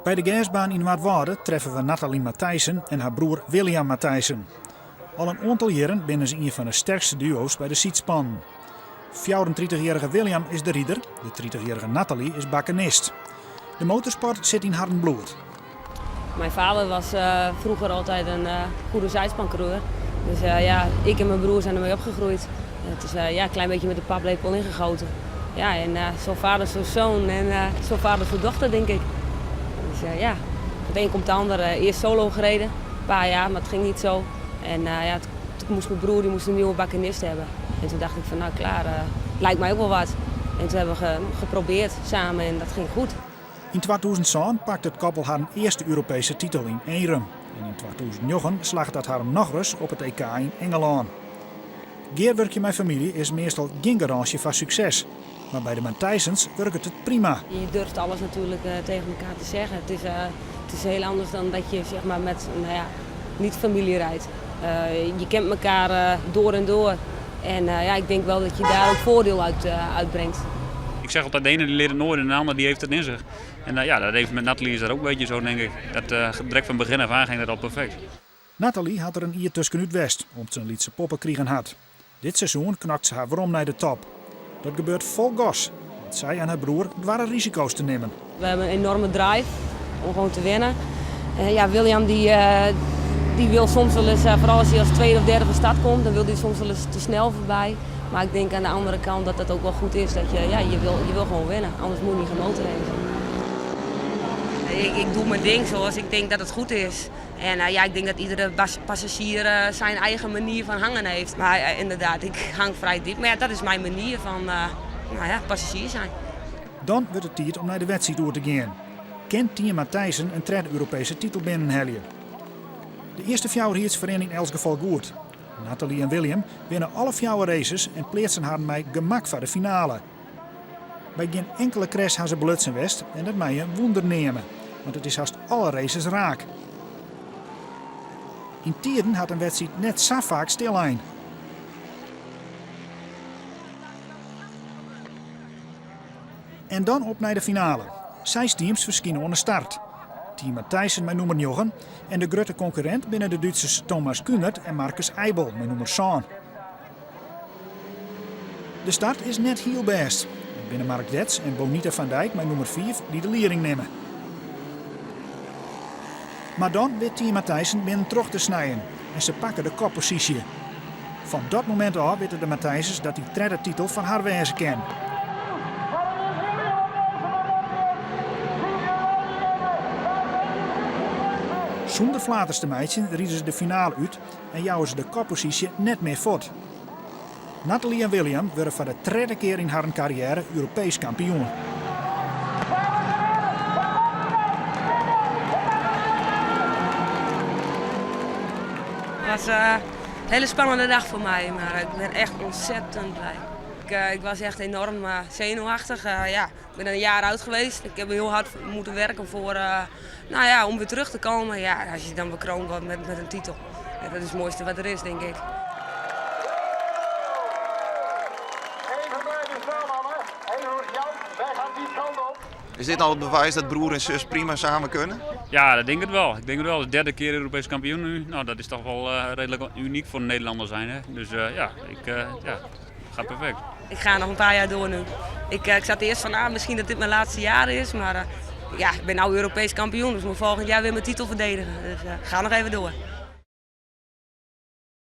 Bij de gasbaan in Waardwoude treffen we Nathalie Matthijssen en haar broer William Matthijssen. Al een aantal jaren binnen ze een van de sterkste duo's bij de Sietspan. 34-jarige William is de rieder, de 30-jarige Nathalie is bakkenist. De motorsport zit in haar bloed. Mijn vader was vroeger altijd een goede zijspancoureur. Dus ik en mijn broer zijn ermee opgegroeid. Het is een klein beetje met de paplepel ingegoten. Ja, en zo vader, zo zoon en zo vader, zo dochter, denk ik. Dus het een komt de ander. Eerst solo gereden, een paar jaar, maar het ging niet zo. En toen moest mijn broer een nieuwe bakkenist hebben. En toen dacht ik van klaar, lijkt mij ook wel wat. En toen hebben we geprobeerd samen en dat ging goed. In 2007 pakte het koppel haar eerste Europese titel in Eenrum. En in 2009 slaagt dat haar nog eens op het EK in Engeland. Geerwerkje mijn familie is meestal geen garantie van succes. Maar bij de Matthijssens werkt het prima. Je durft alles natuurlijk tegen elkaar te zeggen. Het is heel anders dan dat je zeg maar, met niet familie rijdt. Je kent elkaar door en door. En ik denk wel dat je daar ook voordeel uit uitbrengt. Ik zeg altijd, de ene die leert het nooit en de ander die heeft het in zich. En dat heeft met Nathalie is dat ook een beetje zo, denk ik. Dat direct van begin af aan ging dat al perfect. Nathalie had er een ier tussenuit West, omdat ze een lietse poppen kregen had. Dit seizoen knakt ze haar waarom naar de top. Dat gebeurt vol gas. Want zij en haar broer waren risico's te nemen. We hebben een enorme drive om gewoon te winnen. William die wil soms wel eens, vooral als hij als tweede of derde van start komt, dan wil hij soms wel eens te snel voorbij. Maar ik denk aan de andere kant dat dat ook wel goed is. Dat je wil gewoon winnen, anders moet je niet gemoten hebben. Ik doe mijn ding zoals ik denk dat het goed is. En ik denk dat iedere passagier zijn eigen manier van hangen heeft. Maar inderdaad, ik hang vrij diep. Maar dat is mijn manier van passagier zijn. Dan wordt het tijd om naar de wedstrijd door te gaan. Kent Tien Matthijssen een tweede Europese titel binnenheljen. De eerste 4 riets vereen in elk geval goed. Nathalie en William winnen alle 4 races en plaatsen haar mij gemak voor de finale. Bij geen enkele crash hebben ze blutsen west en dat mij een wonder nemen. Want het is haast alle races raak. In tijden had een wedstrijd net zo vaak stil een. En dan op naar de finale. 6 teams verschijnen aan de start. Team Matthijssen met nummer 9 en de grote concurrent binnen de Duitsers Thomas Kühnert en Marcus Eibel met nummer 10. De start is net heel best. Binnen Mark Dets en Bonita van Dijk met nummer 5 die de leiding nemen. Maar dan weet Team Matthijssen binnen terug te snijden en ze pakken de koppositie. Van dat moment af weten de Matthijssens dat die tweede titel van haar wezen kan. Zonder flaters te meidje rieden ze de finale uit en jouwen ze de koppositie net meer voort. Nathalie en William worden voor de tweede keer in haar carrière Europees kampioen. Het was een hele spannende dag voor mij, maar ik ben echt ontzettend blij. Ik was echt enorm zenuwachtig. Ik ben een jaar oud geweest. Ik heb heel hard moeten werken voor, om weer terug te komen. Ja, als je dan bekroond wordt met een titel. Ja, dat is het mooiste wat er is, denk ik. Is dit al het bewijs dat broer en zus prima samen kunnen? Ja, dat denk ik wel. Ik denk het wel. De derde keer Europees kampioen nu. Nou, dat is toch wel redelijk uniek voor een Nederlander zijn. Hè? Dus gaat perfect. Ik ga nog een paar jaar door nu. Ik zat eerst van, misschien dat dit mijn laatste jaar is. Maar ik ben nu Europees kampioen, dus ik moet volgend jaar weer mijn titel verdedigen. Dus ga nog even door.